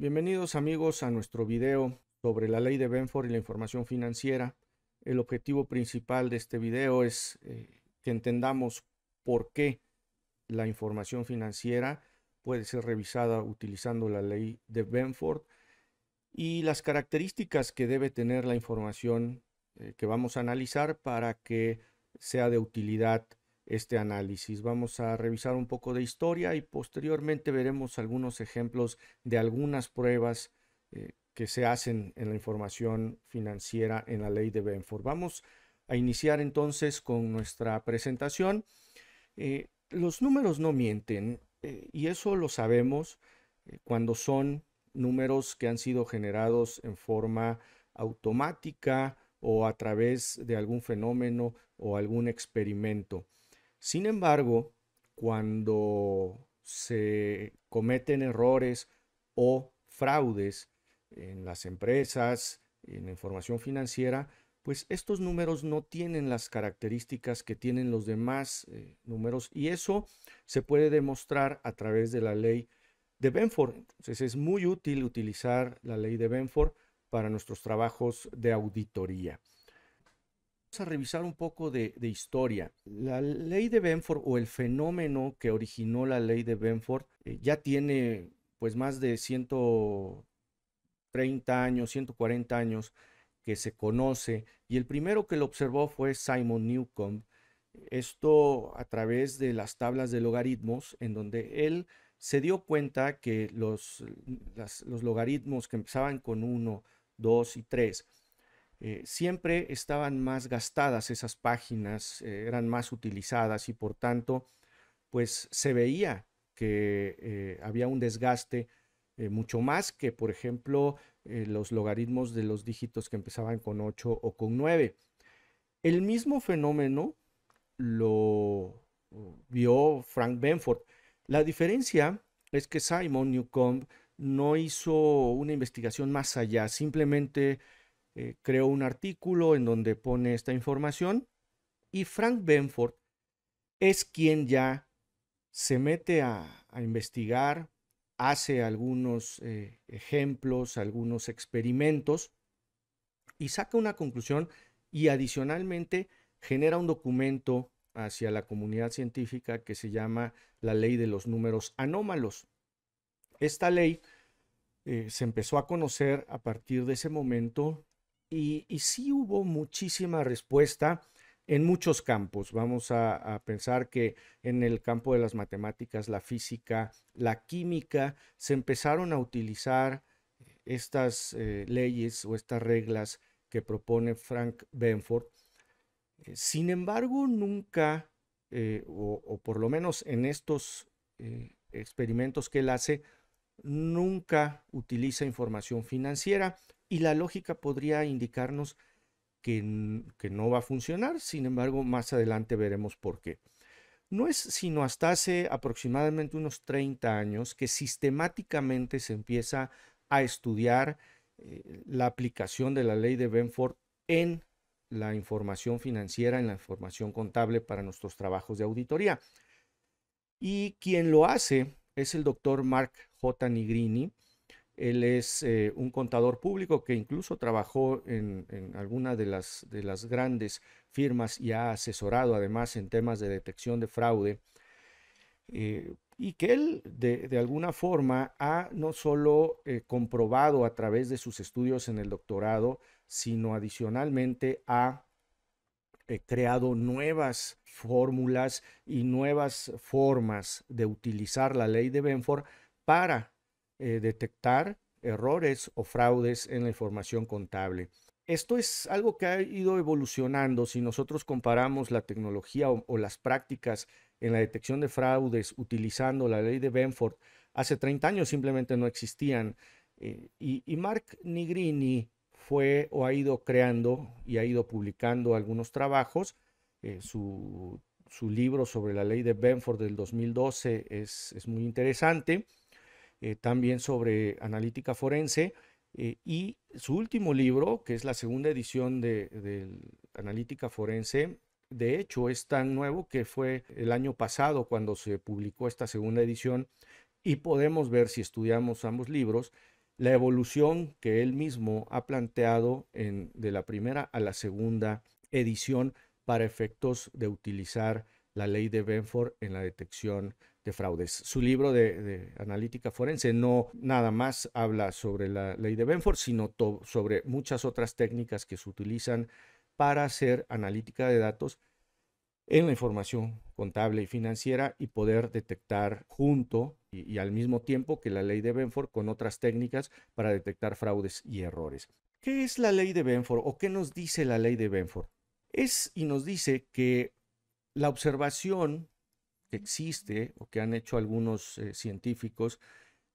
Bienvenidos amigos a nuestro video sobre la ley de Benford y la información financiera. El objetivo principal de este video es que entendamos por qué la información financiera puede ser revisada utilizando la ley de Benford y las características que debe tener la información que vamos a analizar para que sea de utilidad este análisis. Vamos a revisar un poco de historia y posteriormente veremos algunos ejemplos de algunas pruebas que se hacen en la información financiera en la ley de Benford. Vamos a iniciar entonces con nuestra presentación. Los números no mienten y eso lo sabemos cuando son números que han sido generados en forma automática o a través de algún fenómeno o algún experimento. Sin embargo, cuando se cometen errores o fraudes en las empresas, en la información financiera, pues estos números no tienen las características que tienen los demás números y eso se puede demostrar a través de la ley de Benford. Entonces es muy útil utilizar la ley de Benford para nuestros trabajos de auditoría. Vamos a revisar un poco de historia. La ley de Benford o el fenómeno que originó la ley de Benford ya tiene pues más de 130 años, 140 años que se conoce y el primero que lo observó fue Simon Newcomb. Esto a través de las tablas de logaritmos en donde él se dio cuenta que los logaritmos que empezaban con 1, 2 y 3 siempre estaban más gastadas esas páginas, eran más utilizadas y por tanto, pues se veía que había un desgaste mucho más que, por ejemplo, los logaritmos de los dígitos que empezaban con 8 o con 9. El mismo fenómeno lo vio Frank Benford. La diferencia es que Simon Newcomb no hizo una investigación más allá, simplemente creó un artículo en donde pone esta información y Frank Benford es quien ya se mete a investigar, hace algunos ejemplos, algunos experimentos y saca una conclusión y adicionalmente genera un documento hacia la comunidad científica que se llama la ley de los números anómalos. Esta ley se empezó a conocer a partir de ese momento y sí hubo muchísima respuesta en muchos campos. Vamos a pensar que en el campo de las matemáticas, la física, la química, se empezaron a utilizar estas leyes o estas reglas que propone Frank Benford. Sin embargo, nunca, o por lo menos en estos experimentos que él hace, nunca utiliza información financiera y la lógica podría indicarnos que no va a funcionar. Sin embargo, más adelante veremos por qué. No es sino hasta hace aproximadamente unos 30 años que sistemáticamente se empieza a estudiar la aplicación de la ley de Benford en la información financiera, en la información contable para nuestros trabajos de auditoría. Y quien lo hace es el doctor Mark J. Nigrini. Él es un contador público que incluso trabajó en alguna de las grandes firmas y ha asesorado además en temas de detección de fraude. Y que él de alguna forma ha no solo comprobado a través de sus estudios en el doctorado, sino adicionalmente ha creado nuevas fórmulas y nuevas formas de utilizar la ley de Benford para detectar errores o fraudes en la información contable. Esto es algo que ha ido evolucionando. Si nosotros comparamos la tecnología o las prácticas en la detección de fraudes utilizando la ley de Benford, hace 30 años simplemente no existían. Y Mark Nigrini fue o ha ido creando y ha ido publicando algunos trabajos. Su libro sobre la ley de Benford del 2012 es muy interesante. También sobre analítica forense. Y su último libro, que es la segunda edición de Analítica Forense, de hecho es tan nuevo que fue el año pasado cuando se publicó esta segunda edición y podemos ver si estudiamos ambos libros la evolución que él mismo ha planteado de la primera a la segunda edición para efectos de utilizar la ley de Benford en la detección de fraudes. Su libro de analítica forense no nada más habla sobre la ley de Benford, sino sobre muchas otras técnicas que se utilizan para hacer analítica de datos en la información contable y financiera y poder detectar junto y al mismo tiempo que la ley de Benford con otras técnicas para detectar fraudes y errores. ¿Qué es la ley de Benford o qué nos dice la ley de Benford? Es y nos dice que la observación que existe o que han hecho algunos científicos,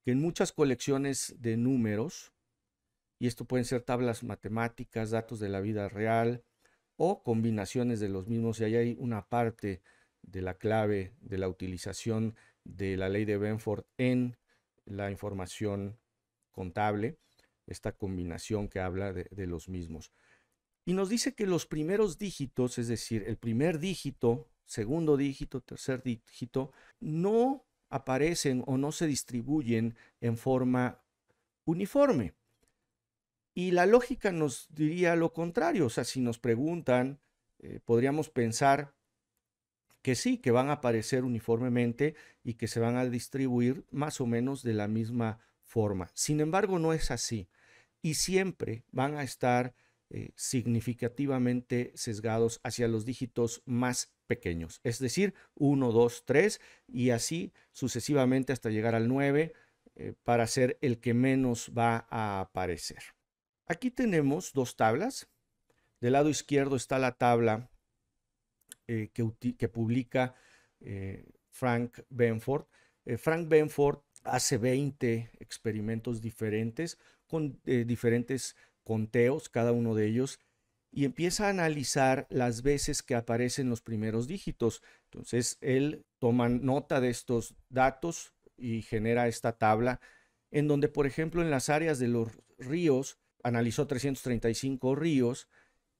que en muchas colecciones de números, y esto pueden ser tablas matemáticas, datos de la vida real o combinaciones de los mismos, y ahí hay una parte de la clave de la utilización de la ley de Benford en la información contable, esta combinación que habla de los mismos. Y nos dice que los primeros dígitos, es decir, el primer dígito, segundo dígito, tercer dígito, no aparecen o no se distribuyen en forma uniforme. Y la lógica nos diría lo contrario. O sea, si nos preguntan, podríamos pensar que sí, que van a aparecer uniformemente y que se van a distribuir más o menos de la misma forma. Sin embargo, no es así. Y siempre van a estar significativamente sesgados hacia los dígitos más pequeños. Es decir, 1, 2, 3 y así sucesivamente hasta llegar al 9 para ser el que menos va a aparecer. Aquí tenemos dos tablas. Del lado izquierdo está la tabla que publica Frank Benford. Frank Benford hace 20 experimentos diferentes con diferentes conteos, cada uno de ellos, y empieza a analizar las veces que aparecen los primeros dígitos. Entonces, él toma nota de estos datos y genera esta tabla en donde, por ejemplo, en las áreas de los ríos, analizó 335 ríos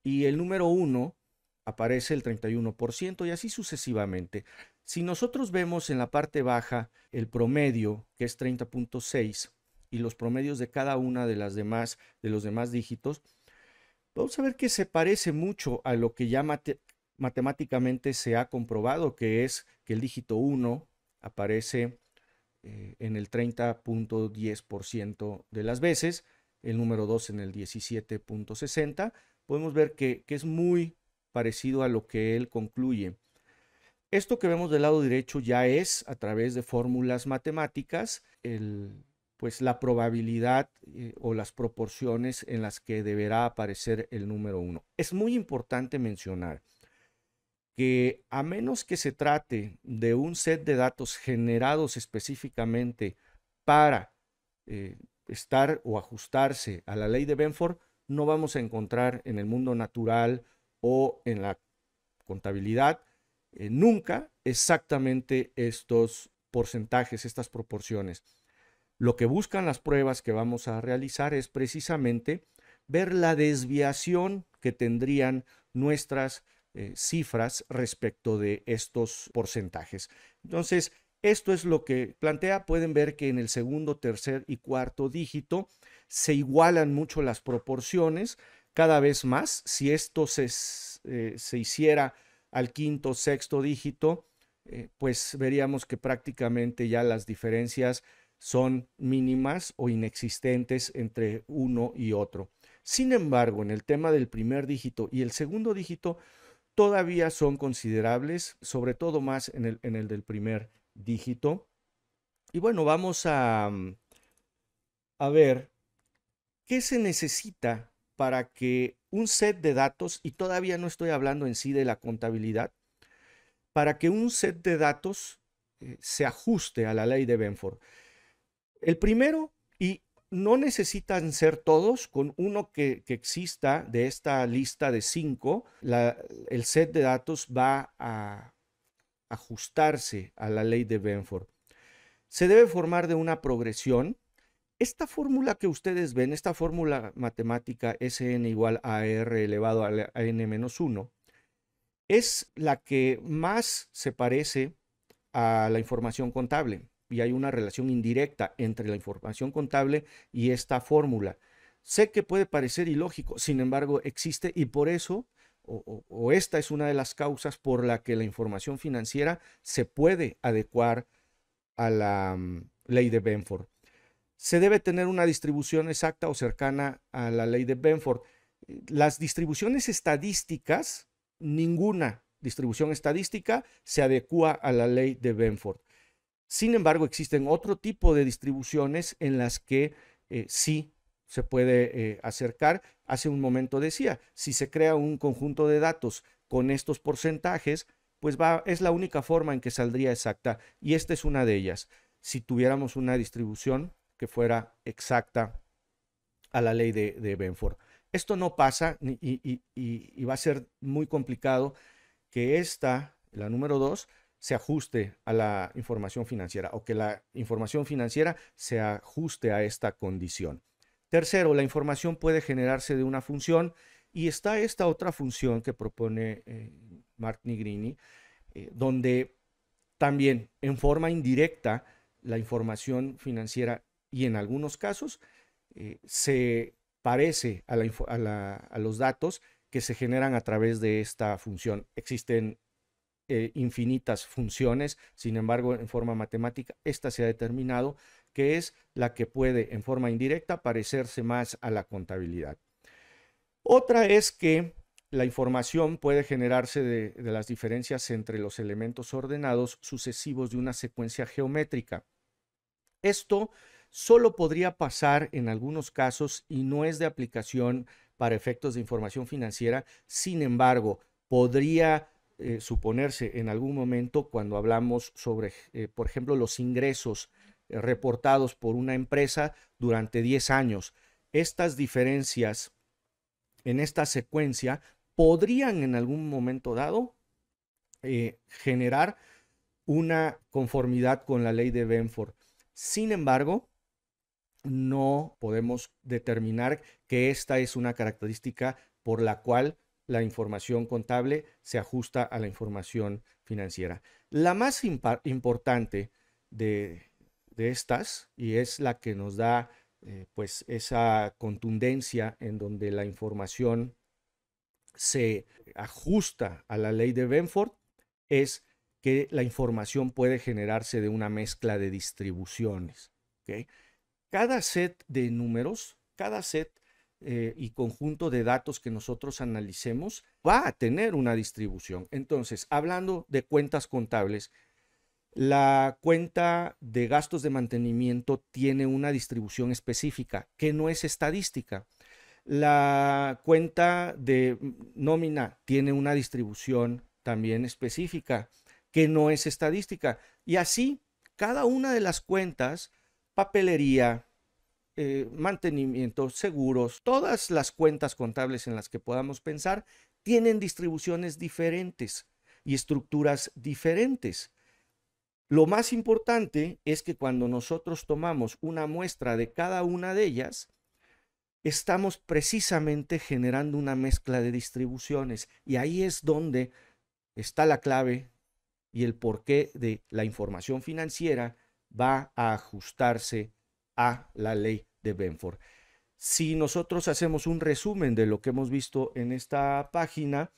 y el número 1 aparece el 31% y así sucesivamente. Si nosotros vemos en la parte baja el promedio, que es 30.6, y los promedios de cada una de los demás dígitos, vamos a ver que se parece mucho a lo que ya matemáticamente se ha comprobado, que es que el dígito 1 aparece en el 30.10% de las veces, el número 2 en el 17.60. Podemos ver que es muy parecido a lo que él concluye. Esto que vemos del lado derecho ya es a través de fórmulas matemáticas, pues la probabilidad o las proporciones en las que deberá aparecer el número 1. Es muy importante mencionar que a menos que se trate de un set de datos generados específicamente para estar o ajustarse a la ley de Benford, no vamos a encontrar en el mundo natural o en la contabilidad nunca exactamente estos porcentajes, estas proporciones. Lo que buscan las pruebas que vamos a realizar es precisamente ver la desviación que tendrían nuestras cifras respecto de estos porcentajes. Entonces, esto es lo que plantea. Pueden ver que en el segundo, tercer y cuarto dígito se igualan mucho las proporciones cada vez más. Si esto se hiciera al quinto, sexto dígito, pues veríamos que prácticamente ya las diferencias son mínimas o inexistentes entre uno y otro. Sin embargo, en el tema del primer dígito y el segundo dígito, todavía son considerables, sobre todo más en el del primer dígito. Y bueno, vamos a ver qué se necesita para que un set de datos, y todavía no estoy hablando en sí de la contabilidad, para que un set de datos se ajuste a la ley de Benford. El primero, y no necesitan ser todos, con uno que exista de esta lista de 5, el set de datos va a ajustarse a la ley de Benford. Se debe formar de una progresión. Esta fórmula que ustedes ven, esta fórmula matemática Sn igual a R elevado a n menos 1, es la que más se parece a la información contable. y hay una relación indirecta entre la información contable y esta fórmula. Sé que puede parecer ilógico, sin embargo existe y por eso, o esta es una de las causas por la que la información financiera se puede adecuar a la ley de Benford. Se debe tener una distribución exacta o cercana a la ley de Benford. Las distribuciones estadísticas, ninguna distribución estadística se adecua a la ley de Benford. Sin embargo, existen otro tipo de distribuciones en las que sí se puede acercar. Hace un momento decía, si se crea un conjunto de datos con estos porcentajes, pues es la única forma en que saldría exacta, y esta es una de ellas. Si tuviéramos una distribución que fuera exacta a la ley de Benford. Esto no pasa y va a ser muy complicado que esta, la número 2, se ajuste a la información financiera o que la información financiera se ajuste a esta condición. Tercero, la información puede generarse de una función y está esta otra función que propone Mark Nigrini, donde también en forma indirecta la información financiera y en algunos casos se parece a los datos que se generan a través de esta función. Existen infinitas funciones, sin embargo, en forma matemática, esta se ha determinado que es la que puede en forma indirecta parecerse más a la contabilidad. Otra es que la información puede generarse de las diferencias entre los elementos ordenados sucesivos de una secuencia geométrica. Esto solo podría pasar en algunos casos y no es de aplicación para efectos de información financiera. Sin embargo, podría suponerse en algún momento cuando hablamos sobre, por ejemplo, los ingresos reportados por una empresa durante 10 años. Estas diferencias en esta secuencia podrían en algún momento dado generar una conformidad con la ley de Benford. Sin embargo, no podemos determinar que esta es una característica por la cual la información contable se ajusta a la información financiera. La más importante de estas, y es la que nos da pues esa contundencia en donde la información se ajusta a la ley de Benford, es que la información puede generarse de una mezcla de distribuciones. ¿Okay? Cada set de números, cada set y conjunto de datos que nosotros analicemos va a tener una distribución. Entonces, hablando de cuentas contables, la cuenta de gastos de mantenimiento tiene una distribución específica que no es estadística. La cuenta de nómina tiene una distribución también específica que no es estadística. Y así, cada una de las cuentas, papelería, mantenimiento, seguros, todas las cuentas contables en las que podamos pensar, tienen distribuciones diferentes y estructuras diferentes. Lo más importante es que cuando nosotros tomamos una muestra de cada una de ellas, estamos precisamente generando una mezcla de distribuciones y ahí es donde está la clave y el porqué de la información financiera va a ajustarse a la ley de Benford. Si nosotros hacemos un resumen de lo que hemos visto en esta página,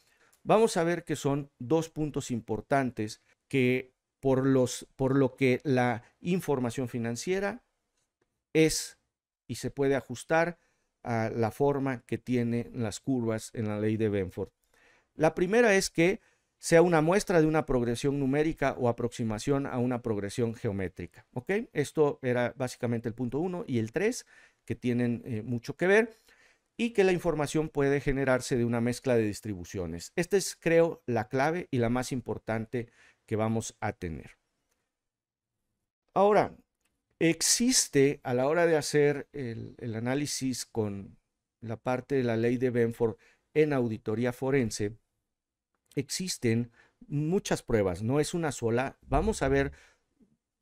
vamos a ver que son dos puntos importantes que por lo que la información financiera es y se puede ajustar a la forma que tienen las curvas en la ley de Benford. La primera es que sea una muestra de una progresión numérica o aproximación a una progresión geométrica. ¿Ok? Esto era básicamente el punto 1 y el 3, que tienen mucho que ver, y que la información puede generarse de una mezcla de distribuciones. Esta es, creo, la clave y la más importante que vamos a tener. Ahora, existe a la hora de hacer el análisis con la parte de la ley de Benford en auditoría forense, existen muchas pruebas, no es una sola. Vamos a ver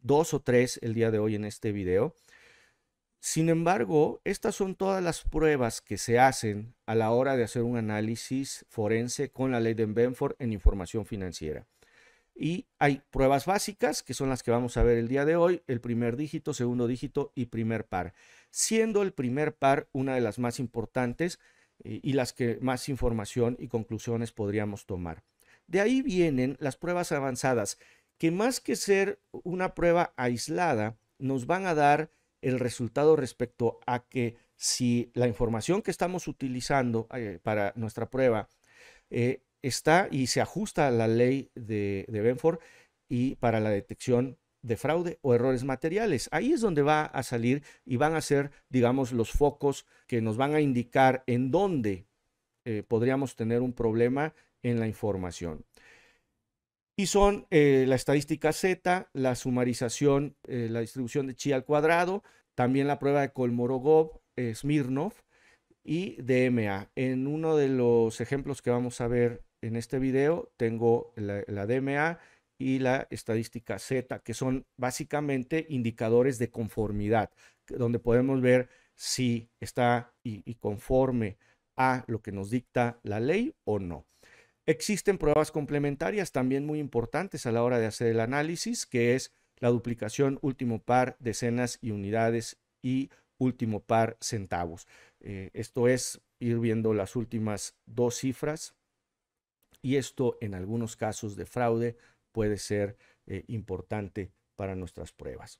2 o 3 el día de hoy en este video. Sin embargo, estas son todas las pruebas que se hacen a la hora de hacer un análisis forense con la ley de Benford en información financiera. Y hay pruebas básicas, que son las que vamos a ver el día de hoy, el primer dígito, segundo dígito y primer par, siendo el primer par una de las más importantes y las que más información y conclusiones podríamos tomar. De ahí vienen las pruebas avanzadas, que más que ser una prueba aislada, nos van a dar el resultado respecto a que si la información que estamos utilizando para nuestra prueba está y se ajusta a la ley de Benford y para la detección de fraude o errores materiales. Ahí es donde va a salir y van a ser, digamos, los focos que nos van a indicar en dónde podríamos tener un problema en la información. Y son la estadística Z, la sumarización, la distribución de chi al cuadrado, también la prueba de Kolmorogov, Smirnov y DMA. En uno de los ejemplos que vamos a ver en este video tengo la DMA y la estadística Z, que son básicamente indicadores de conformidad, donde podemos ver si está y conforme a lo que nos dicta la ley o no. Existen pruebas complementarias también muy importantes a la hora de hacer el análisis, que es la duplicación último par, decenas y unidades y último par centavos. Esto es ir viendo las últimas dos cifras y esto en algunos casos de fraude puede ser importante para nuestras pruebas.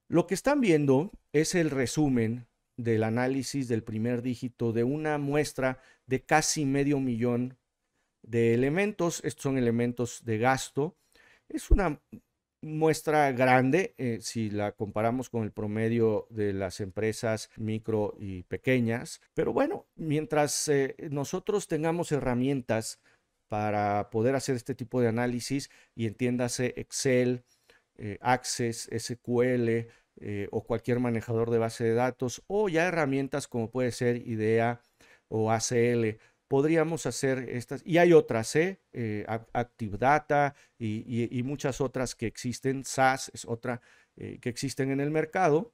Lo que están viendo es el resumen del análisis del primer dígito de una muestra de casi 500,000 de elementos. Estos son elementos de gasto. Es una muestra grande si la comparamos con el promedio de las empresas micro y pequeñas. Pero bueno, mientras nosotros tengamos herramientas para poder hacer este tipo de análisis y entiéndase Excel, Access, SQL o cualquier manejador de base de datos o ya herramientas como puede ser IDEA o ACL, podríamos hacer estas, y hay otras, Active Data y muchas otras que existen, SAS es otra que existen en el mercado.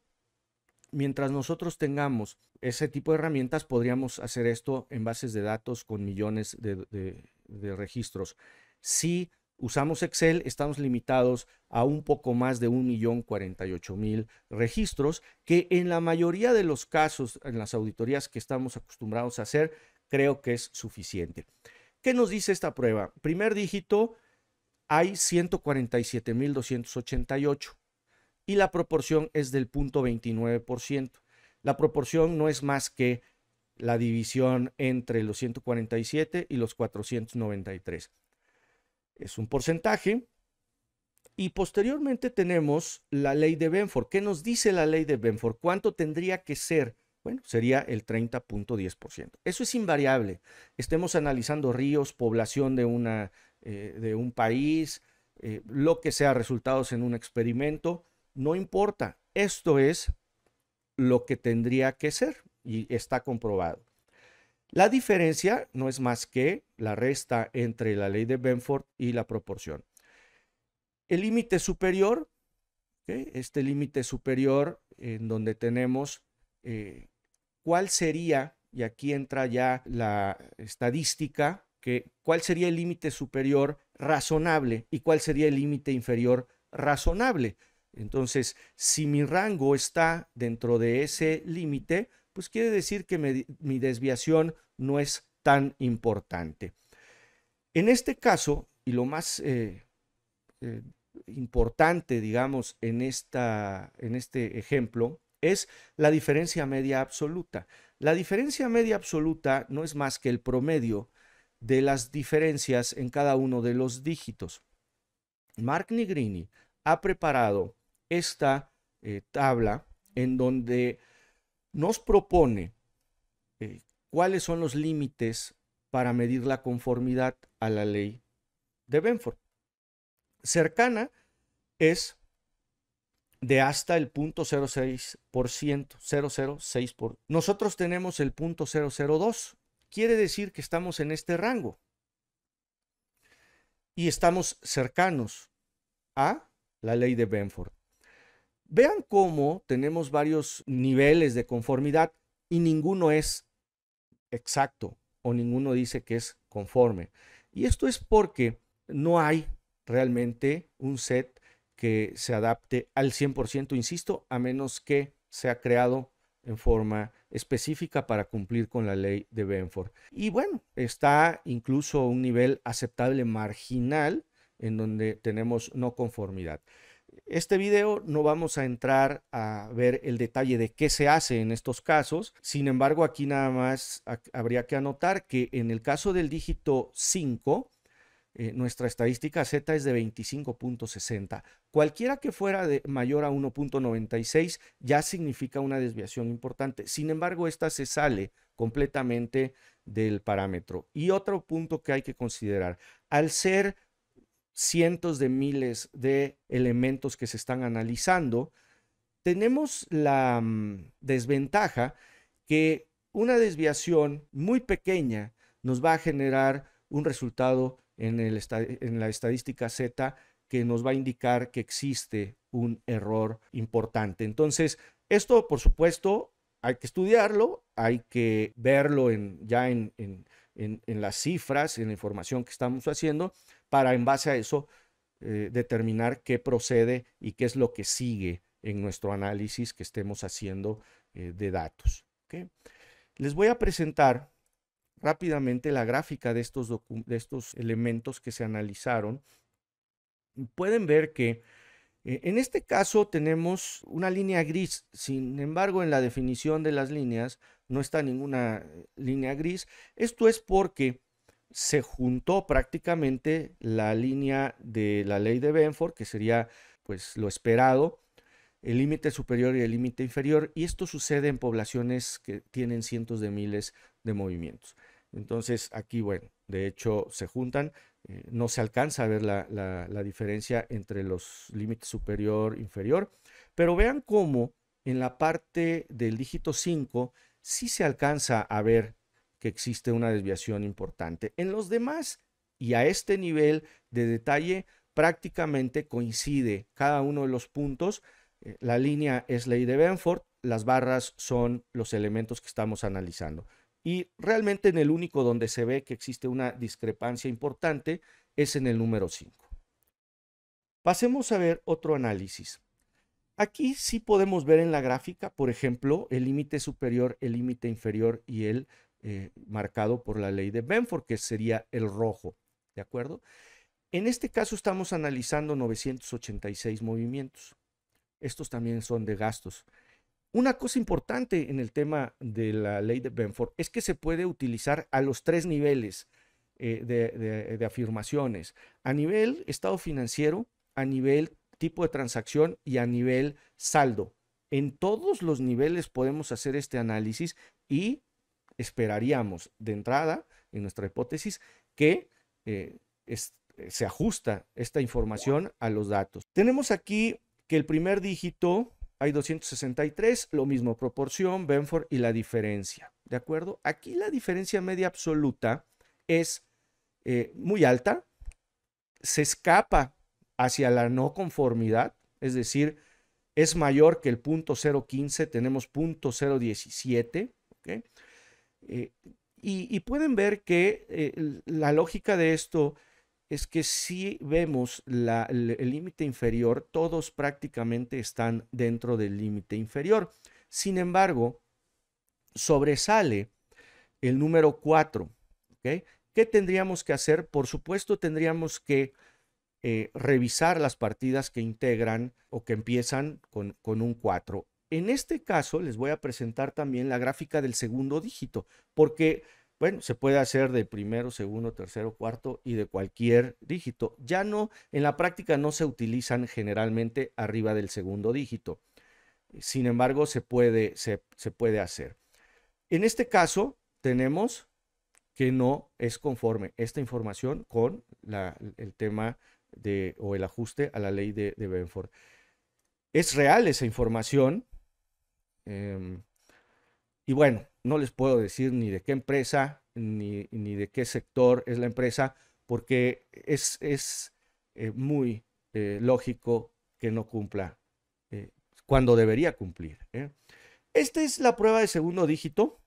Mientras nosotros tengamos ese tipo de herramientas, podríamos hacer esto en bases de datos con millones de registros. Si usamos Excel, estamos limitados a un poco más de 1,048,000 registros, que en la mayoría de los casos, en las auditorías que estamos acostumbrados a hacer, creo que es suficiente. ¿Qué nos dice esta prueba? Primer dígito, hay 147,288 y la proporción es del 0.29%. La proporción no es más que la división entre los 147 y los 493. Es un porcentaje. Y posteriormente tenemos la ley de Benford. ¿Qué nos dice la ley de Benford? ¿Cuánto tendría que ser? Bueno, sería el 30.10%. Eso es invariable. Estemos analizando ríos, población de un país, lo que sea, resultados en un experimento, no importa. Esto es lo que tendría que ser y está comprobado. La diferencia no es más que la resta entre la ley de Benford y la proporción. El límite superior, ¿okay? Este límite superior en donde tenemos cuál sería, y aquí entra ya la estadística, que cuál sería el límite superior razonable y cuál sería el límite inferior razonable. Entonces, si mi rango está dentro de ese límite, pues quiere decir que mi desviación no es tan importante. En este caso, y lo más importante, digamos, en este ejemplo, es la diferencia media absoluta. La diferencia media absoluta no es más que el promedio de las diferencias en cada uno de los dígitos. Mark Nigrini ha preparado esta tabla en donde nos propone cuáles son los límites para medir la conformidad a la ley de Benford. Cercana es de hasta el 0.06%, 0.06%. Nosotros tenemos el 0.002. Quiere decir que estamos en este rango y estamos cercanos a la ley de Benford. Vean cómo tenemos varios niveles de conformidad y ninguno es exacto o ninguno dice que es conforme. Y esto es porque no hay realmente un set que se adapte al 100%, insisto, a menos que sea creado en forma específica para cumplir con la ley de Benford. Y bueno, está incluso un nivel aceptable marginal en donde tenemos no conformidad. Este video no vamos a entrar a ver el detalle de qué se hace en estos casos. Sin embargo, aquí nada más habría que anotar que en el caso del dígito 5, nuestra estadística Z es de 25.60. Cualquiera que fuera mayor a 1.96 ya significa una desviación importante. Sin embargo, esta se sale completamente del parámetro. Y otro punto que hay que considerar, al ser cientos de miles de elementos que se están analizando, tenemos la desventaja que una desviación muy pequeña nos va a generar un resultado en la estadística Z que nos va a indicar que existe un error importante. Entonces, esto, por supuesto, hay que estudiarlo, hay que verlo ya en las cifras, en la información que estamos haciendo, para en base a eso determinar qué procede y qué es lo que sigue en nuestro análisis que estemos haciendo de datos. ¿Okay? Les voy a presentar rápidamente la gráfica de estos elementos que se analizaron. Pueden ver que en este caso tenemos una línea gris. Sin embargo, en la definición de las líneas no está ninguna línea gris. Esto es porque se juntó prácticamente la línea de la ley de Benford, que sería pues lo esperado, el límite superior y el límite inferior, y esto sucede en poblaciones que tienen cientos de miles de movimientos. Entonces aquí, bueno, de hecho se juntan, no se alcanza a ver la diferencia entre los límites superior e inferior, pero vean cómo en la parte del dígito 5 sí se alcanza a ver que existe una desviación importante. En los demás, y a este nivel de detalle, prácticamente coincide cada uno de los puntos. La línea es ley de Benford, las barras son los elementos que estamos analizando. Y realmente en el único donde se ve que existe una discrepancia importante es en el número 5. Pasemos a ver otro análisis. Aquí sí podemos ver en la gráfica, por ejemplo, el límite superior, el límite inferior y el marcado por la ley de Benford, que sería el rojo, ¿de acuerdo? En este caso estamos analizando 986 movimientos. Estos también son de gastos. Una cosa importante en el tema de la ley de Benford es que se puede utilizar a los tres niveles de afirmaciones: a nivel estado financiero, a nivel tipo de transacción y a nivel saldo. En todos los niveles podemos hacer este análisis y esperaríamos de entrada, en nuestra hipótesis, que se ajusta esta información a los datos. Tenemos aquí que el primer dígito hay 263, lo mismo proporción, Benford y la diferencia, ¿de acuerdo? Aquí la diferencia media absoluta es muy alta, se escapa hacia la no conformidad, es decir, es mayor que el punto 0.15, tenemos punto 0.17, ¿ok? Y pueden ver que la lógica de esto es que si vemos el límite inferior, todos prácticamente están dentro del límite inferior. Sin embargo, sobresale el número 4. ¿Okay? ¿Qué tendríamos que hacer? Por supuesto, tendríamos que revisar las partidas que integran o que empiezan con un 4. En este caso, les voy a presentar también la gráfica del segundo dígito, porque bueno, se puede hacer de primero, segundo, tercero, cuarto y de cualquier dígito. Ya no, en la práctica no se utilizan generalmente arriba del segundo dígito. Sin embargo, se puede hacer. En este caso, tenemos que no es conforme esta información con el tema o el ajuste a la ley de Benford. Es real esa información. Y bueno, no les puedo decir ni de qué empresa ni de qué sector es la empresa, porque es muy lógico que no cumpla cuando debería cumplir. Esta es la prueba de segundo dígito.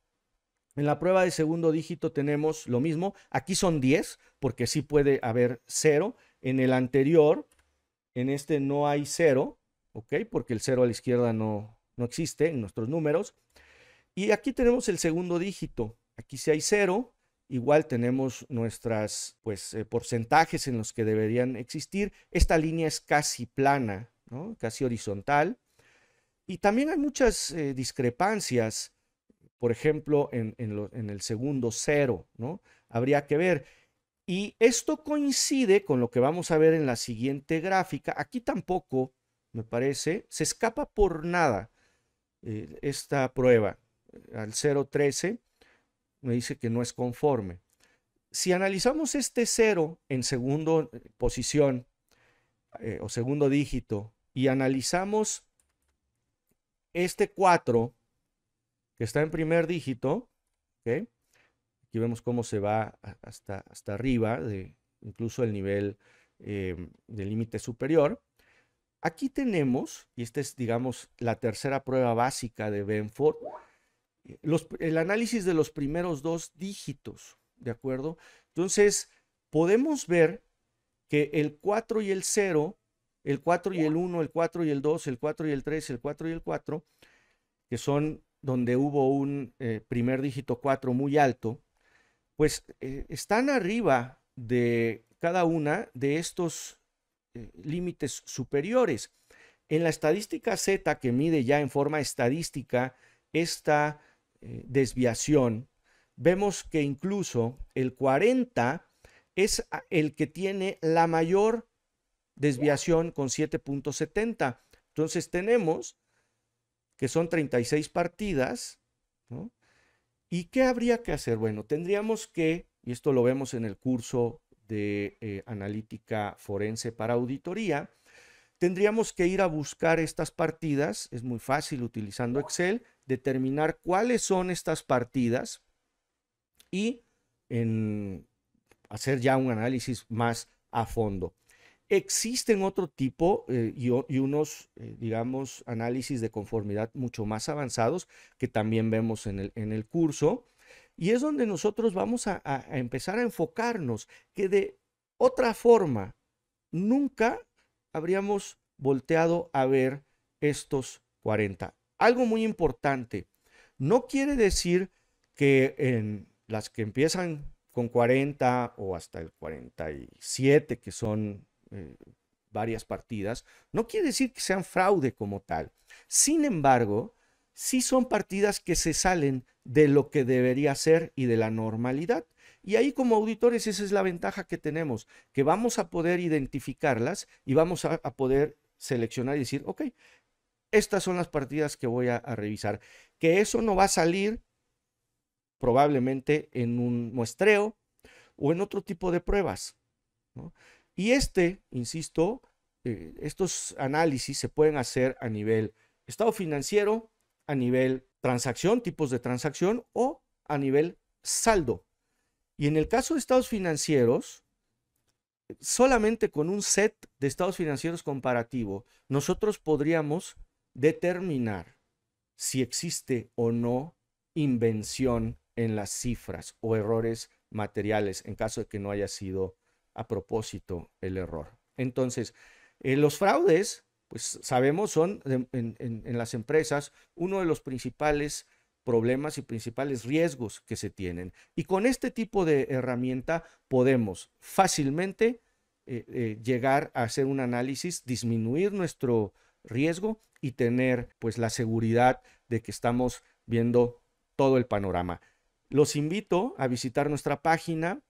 En la prueba de segundo dígito tenemos lo mismo. Aquí son 10, porque sí puede haber 0. En el anterior, en este no hay cero, ¿ok? Porque el cero a la izquierda no existe en nuestros números. Y aquí tenemos el segundo dígito. Aquí sí hay cero. Igual tenemos nuestras pues, porcentajes en los que deberían existir. Esta línea es casi plana, ¿no? Casi horizontal. Y también hay muchas discrepancias, por ejemplo, en el segundo cero, ¿no? Habría que ver. Y esto coincide con lo que vamos a ver en la siguiente gráfica. Aquí tampoco, me parece, se escapa por nada esta prueba. Al 0,13 me dice que no es conforme. Si analizamos este 0 en segunda posición o segundo dígito y analizamos este 4 que está en primer dígito, ¿okay? Aquí vemos cómo se va hasta arriba, incluso el nivel del límite superior. Aquí tenemos, y esta es, digamos, la tercera prueba básica de Benford, el análisis de los primeros dos dígitos, ¿de acuerdo? Entonces, podemos ver que el 4 y el 0, el 4 y el 1, el 4 y el 2, el 4 y el 3, el 4 y el 4, que son donde hubo un primer dígito 4 muy alto, pues están arriba de cada una de estos límites superiores. En la estadística Z, que mide ya en forma estadística esta desviación, vemos que incluso el 40 es el que tiene la mayor desviación con 7.70. Entonces tenemos que son 36 partidas, ¿no? ¿Y qué habría que hacer? Bueno, tendríamos que, y esto lo vemos en el curso de analítica forense para auditoría, tendríamos que ir a buscar estas partidas, es muy fácil utilizando Excel, determinar cuáles son estas partidas y hacer ya un análisis más a fondo. Existen otro tipo y unos, digamos, análisis de conformidad mucho más avanzados que también vemos en el curso. Y es donde nosotros vamos a empezar a enfocarnos, que de otra forma nunca habríamos volteado a ver estos 40. Algo muy importante, no quiere decir que en las que empiezan con 40 o hasta el 47, que son varias partidas, no quiere decir que sean fraude como tal. Sin embargo, sí son partidas que se salen de lo que debería ser y de la normalidad. Y ahí como auditores esa es la ventaja que tenemos, que vamos a poder identificarlas y vamos a poder seleccionar y decir, ok, estas son las partidas que voy a revisar. Que eso no va a salir probablemente en un muestreo o en otro tipo de pruebas, ¿no? Y insisto, estos análisis se pueden hacer a nivel estado financiero, a nivel transacción, tipos de transacción o a nivel saldo. Y en el caso de estados financieros, solamente con un set de estados financieros comparativo, nosotros podríamos determinar si existe o no invención en las cifras o errores materiales en caso de que no haya sido a propósito el error. Entonces, los fraudes, pues sabemos, son en las empresas uno de los principales problemas y principales riesgos que se tienen. Y con este tipo de herramienta podemos fácilmente llegar a hacer un análisis, disminuir nuestro riesgo y tener pues la seguridad de que estamos viendo todo el panorama. Los invito a visitar nuestra página,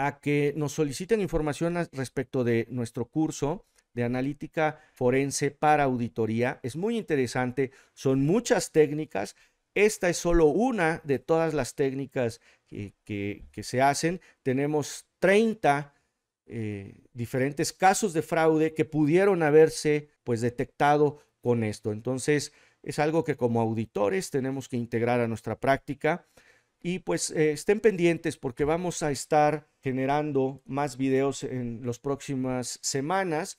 a que nos soliciten información respecto de nuestro curso de analítica forense para auditoría. Es muy interesante, son muchas técnicas. Esta es solo una de todas las técnicas que se hacen. Tenemos 30 diferentes casos de fraude que pudieron haberse pues detectado con esto. Entonces es algo que como auditores tenemos que integrar a nuestra práctica y pues estén pendientes porque vamos a estar generando más videos en las próximas semanas.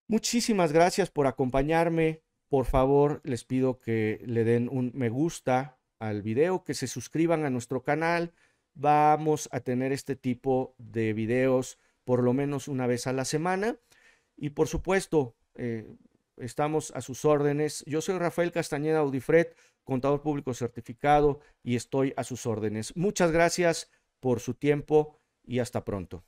Muchísimas gracias por acompañarme. Por favor, les pido que le den un me gusta al video, que se suscriban a nuestro canal. Vamos a tener este tipo de videos por lo menos una vez a la semana. Y por supuesto, estamos a sus órdenes. Yo soy Rafael Castañeda Audifred, contador público certificado, y estoy a sus órdenes. Muchas gracias por su tiempo y hasta pronto.